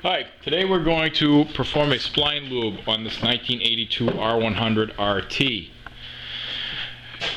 Hi, today we're going to perform a spline lube on this 1982 R100RT.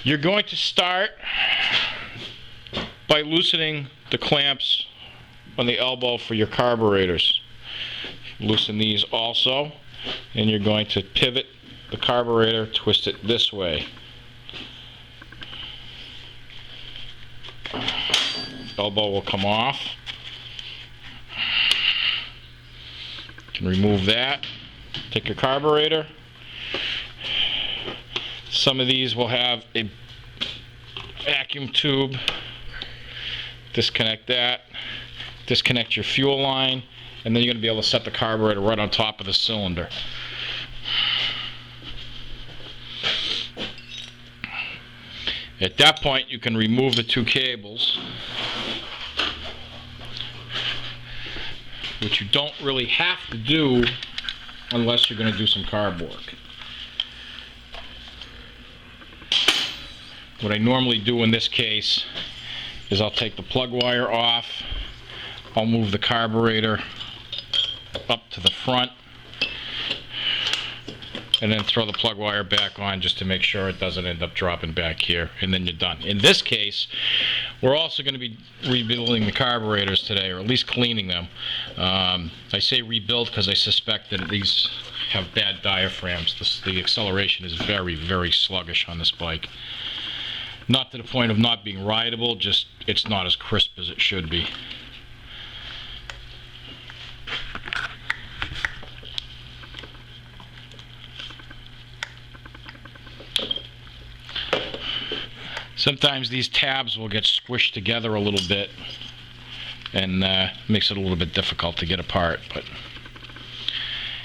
You're going to start by loosening the clamps on the elbow for your carburetors. Loosen these also, and you're going to pivot the carburetor, twist it this way. Elbow will come off. You can remove that. Take your carburetor. Some of these will have a vacuum tube. Disconnect that. Disconnect your fuel line, and then you're going to be able to set the carburetor right on top of the cylinder. At that point, you can remove the two cables, which you don't really have to do unless you're going to do some carb work. What I normally do in this case is I'll take the plug wire off, I'll move the carburetor up to the front, and then throw the plug wire back on just to make sure it doesn't end up dropping back here, and then you're done. In this case, we're also going to be rebuilding the carburetors today, or at least cleaning them. I say rebuild because I suspect that these have bad diaphragms. The acceleration is very, very sluggish on this bike. Not to the point of not being rideable, just it's not as crisp as it should be. Sometimes these tabs will get squished together a little bit, and makes it a little bit difficult to get apart. But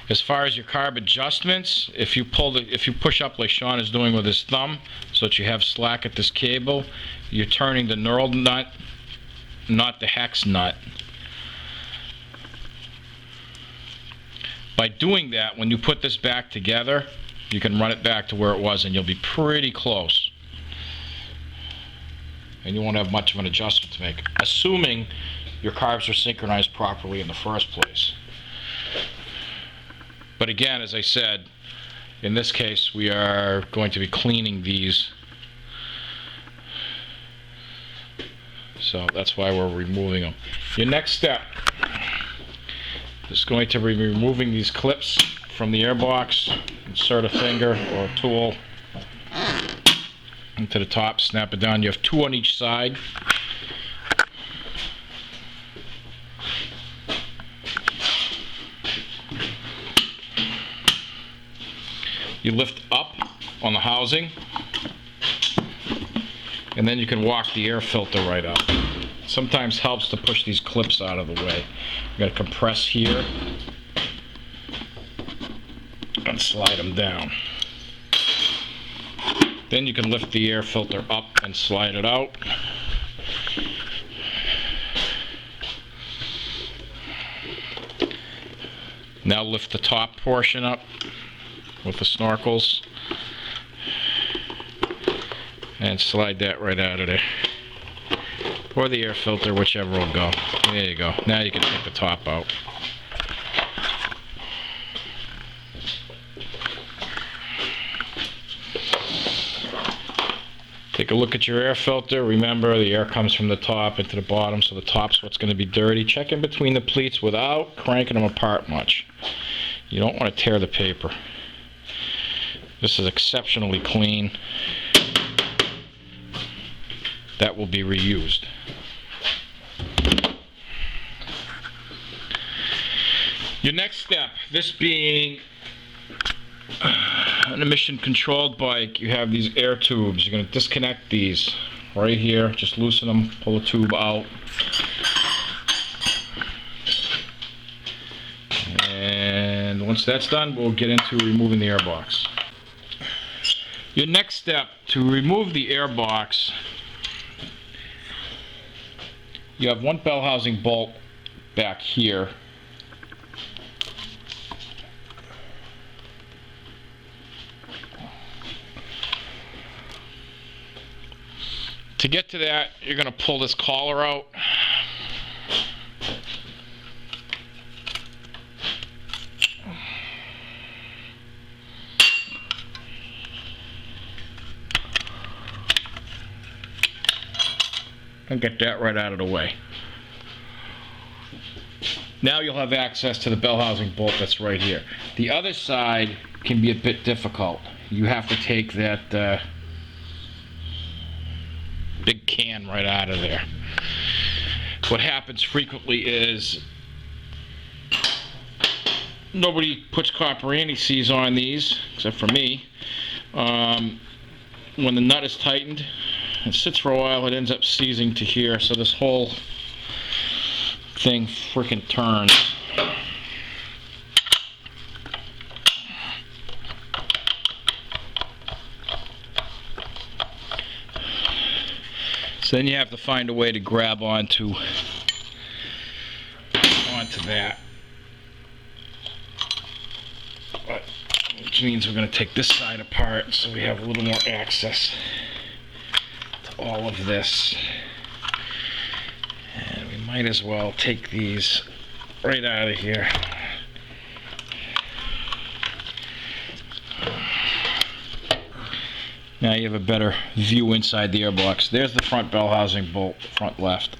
as far as your carb adjustments, if you push up like Sean is doing with his thumb, so that you have slack at this cable, you're turning the knurled nut, not the hex nut. By doing that, when you put this back together, you can run it back to where it was, and you'll be pretty close. And you won't have much of an adjustment to make, assuming your carbs are synchronized properly in the first place. But again, as I said, in this case we are going to be cleaning these, so that's why we're removing them. Your next step is going to be removing these clips from the airbox. Insert a finger or a tool into the top, snap it down. You have two on each side. You lift up on the housing, and then you can walk the air filter right up. Sometimes helps to push these clips out of the way. You gotta compress here and slide them down. Then you can lift the air filter up and slide it out. Now lift the top portion up with the snorkels and slide that right out of there. Or the air filter, whichever will go. There you go. Now you can take the top out. Take a look at your air filter. Remember, the air comes from the top into the bottom, so the top's what's going to be dirty. Check in between the pleats without cranking them apart much. You don't want to tear the paper. This is exceptionally clean. That will be reused. Your next step, this being an emission controlled bike, you have these air tubes. You're going to disconnect these right here. Just loosen them, pull the tube out. And once that's done, we'll get into removing the airbox. Your next step, to remove the airbox, you have one bell housing bolt back here. To get to that, you're going to pull this collar out. and get that right out of the way. Now you'll have access to the bell housing bolt that's right here. The other side can be a bit difficult. You have to take that big can right out of there. What happens frequently is nobody puts copper anti-seize on these, except for me. When the nut is tightened, it sits for a while, it ends up seizing to here, so this whole thing freaking turns. So then you have to find a way to grab onto that. Which means we're going to take this side apart so we have a little more access to all of this. And we might as well take these right out of here. Now you have a better view inside the airbox. There's the front bell housing bolt, front left.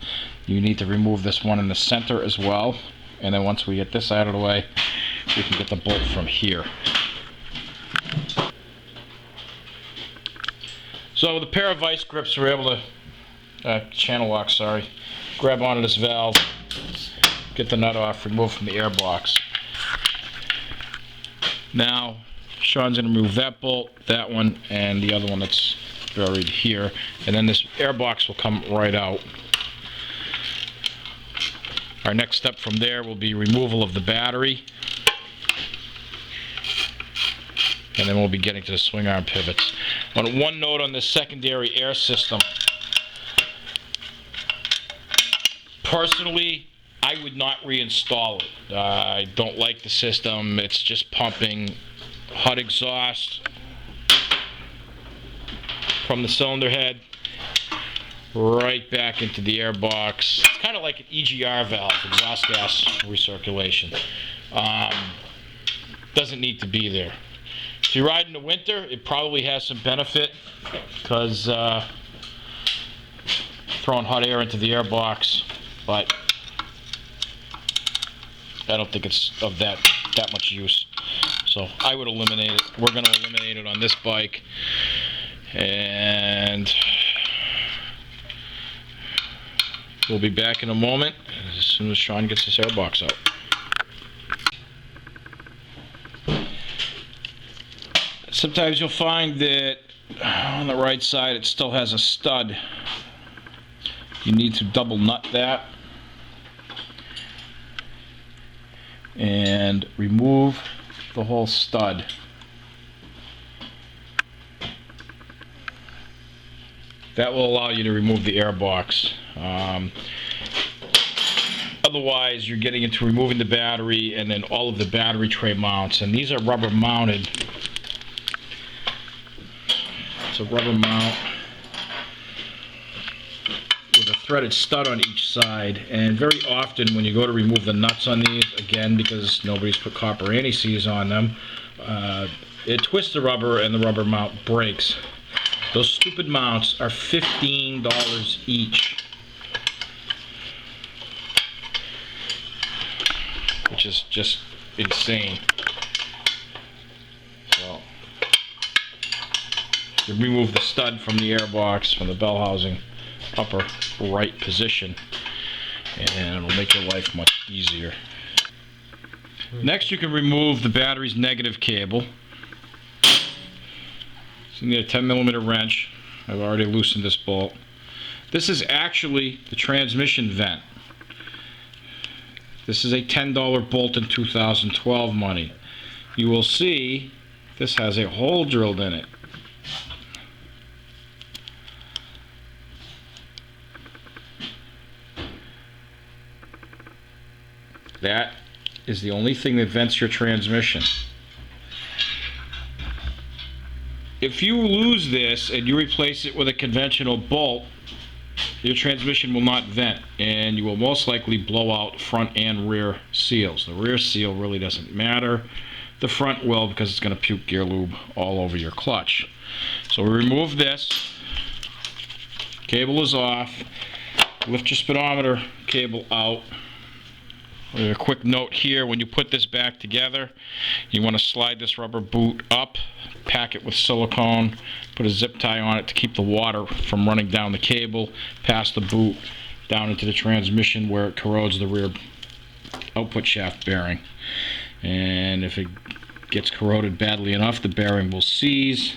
You need to remove this one in the center as well. And then once we get this out of the way, we can get the bolt from here. So with a pair of vice grips, we're able to, channel lock, sorry, grab onto this valve, get the nut off, remove from the airbox. Now, Sean's going to remove that bolt, that one, and the other one that's buried here. And then this airbox will come right out. Our next step from there will be removal of the battery. And then we'll be getting to the swing arm pivots. One note on this secondary air system. Personally, I would not reinstall it. I don't like the system. It's just pumping hot exhaust from the cylinder head right back into the airbox. It's kind of like an EGR valve, exhaust gas recirculation. Doesn't need to be there. If you ride in the winter, it probably has some benefit because throwing hot air into the airbox, but I don't think it's of that much use. So I would eliminate it. We're going to eliminate it on this bike, and we'll be back in a moment as soon as Sean gets this airbox out. Sometimes you'll find that on the right side it still has a stud. You need to double nut that and remove the whole stud. That will allow you to remove the airbox. Otherwise, you're getting into removing the battery and then all of the battery tray mounts, and these are rubber mounted. It's a rubber mount with a threaded stud on each side, and very often when you go to remove the nuts on these, again because nobody's put copper anti-seize on them, it twists the rubber and the rubber mount breaks. Those stupid mounts are $15 each, which is just insane. So you remove the stud from the airbox, from the bell housing upper right position, and it'll make your life much easier. Next, you can remove the battery's negative cable. So you need a 10mm wrench. I've already loosened this bolt. This is actually the transmission vent. This is a $10 bolt in 2012 money. You will see this has a hole drilled in it. That is the only thing that vents your transmission. If you lose this and you replace it with a conventional bolt, your transmission will not vent, and you will most likely blow out front and rear seals. The rear seal really doesn't matter. The front will, because it's going to puke gear lube all over your clutch. So we remove this. Cable is off. lift your speedometer cable out. A quick note here, when you put this back together, you want to slide this rubber boot up, pack it with silicone, put a zip tie on it to keep the water from running down the cable, past the boot, down into the transmission where it corrodes the rear output shaft bearing. And if it gets corroded badly enough, the bearing will seize,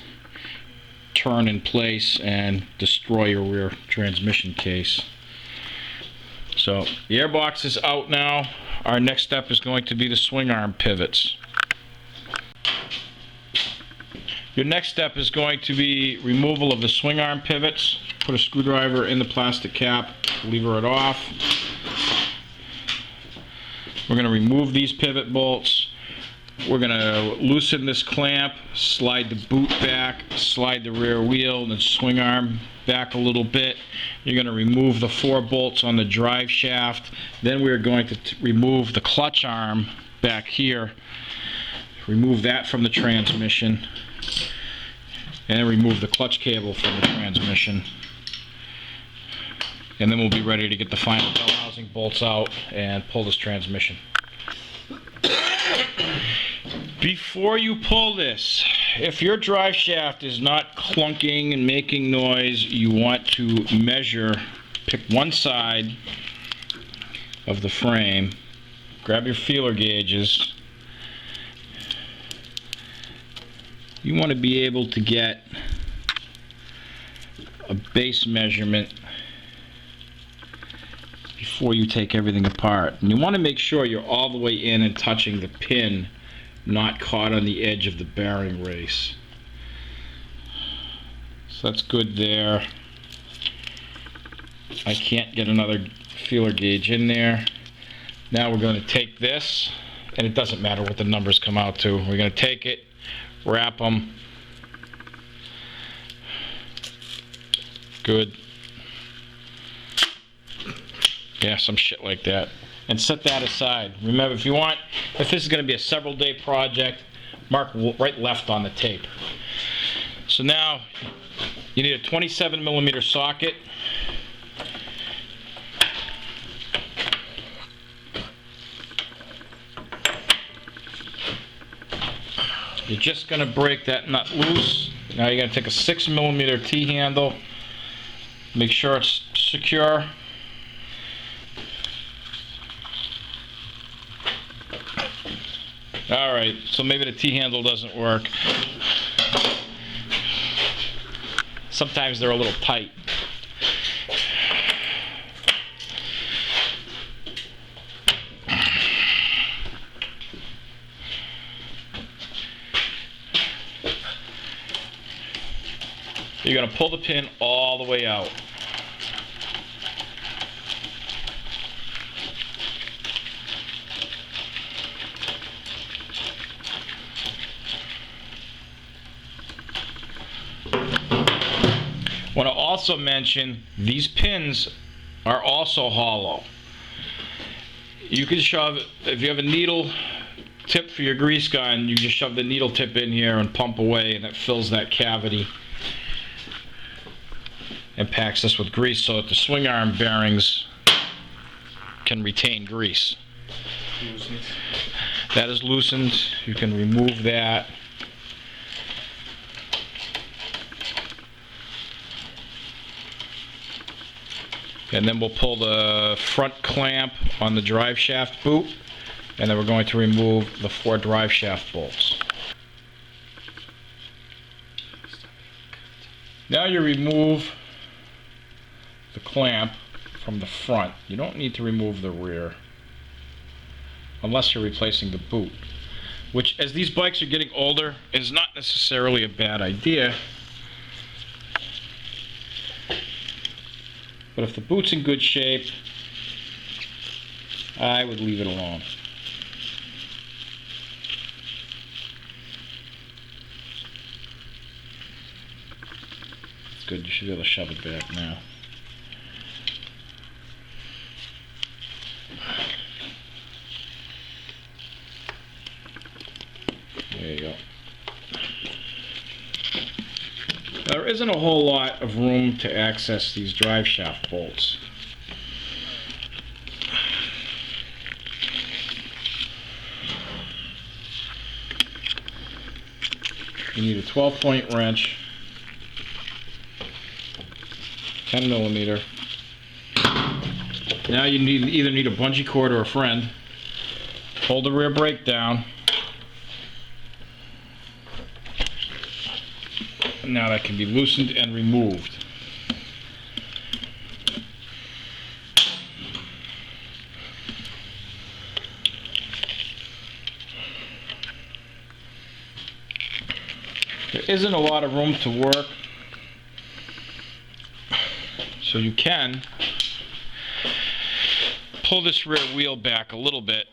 turn in place, and destroy your rear transmission case. So the airbox is out now. Our next step is going to be the swing arm pivots. Your next step is going to be removal of the swing arm pivots. Put a screwdriver in the plastic cap, lever it off. We're going to remove these pivot bolts. We're going to loosen this clamp, slide the boot back, slide the rear wheel and the swing arm back a little bit. You're going to remove the 4 bolts on the drive shaft. Then we're going to remove the clutch arm back here. Remove that from the transmission. And then remove the clutch cable from the transmission. And then we'll be ready to get the final bell housing bolts out and pull this transmission. Before you pull this, if your drive shaft is not clunking and making noise, you want to measure, pick one side of the frame, grab your feeler gauges. You want to be able to get a base measurement before you take everything apart. And you want to make sure you're all the way in and touching the pin, not caught on the edge of the bearing race. So that's good there. I can't get another feeler gauge in there. Now we're going to take this, and it doesn't matter what the numbers come out to. We're going to take it, wrap them. Good. Yeah, some shit like that. And set that aside. Remember, if this is going to be a several day project, mark right left on the tape. So now you need a 27mm socket. You're just going to break that nut loose. Now you're going to take a 6mm T-handle. Make sure it's secure. Alright, so maybe the T-handle doesn't work. Sometimes they're a little tight. You're going to pull the pin all the way out. I want to also mention these pins are also hollow. You can shove, if you have a needle tip for your grease gun, you just shove the needle tip in here and pump away, and it fills that cavity and packs this with grease so that the swing arm bearings can retain grease. That is loosened. You can remove that. And then we'll pull the front clamp on the drive shaft boot, and then we're going to remove the 4 drive shaft bolts. Now you remove the clamp from the front. You don't need to remove the rear unless you're replacing the boot, which, as these bikes are getting older, is not necessarily a bad idea. But if the boot's in good shape, I would leave it alone. It's good. You should be able to shove it back now. There you go. There isn't a whole lot of room to access these drive shaft bolts. You need a 12-point wrench, 10 millimeter. Now you either need a bungee cord or a friend. Hold the rear brake down. Now that can be loosened and removed. There isn't a lot of room to work, so you can pull this rear wheel back a little bit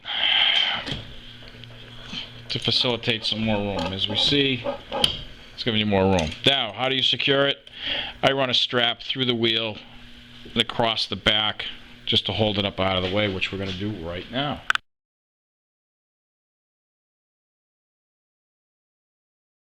to facilitate some more room. As we see, it's giving you more room. Now, how do you secure it? I run a strap through the wheel and across the back just to hold it up out of the way, which we're going to do right now.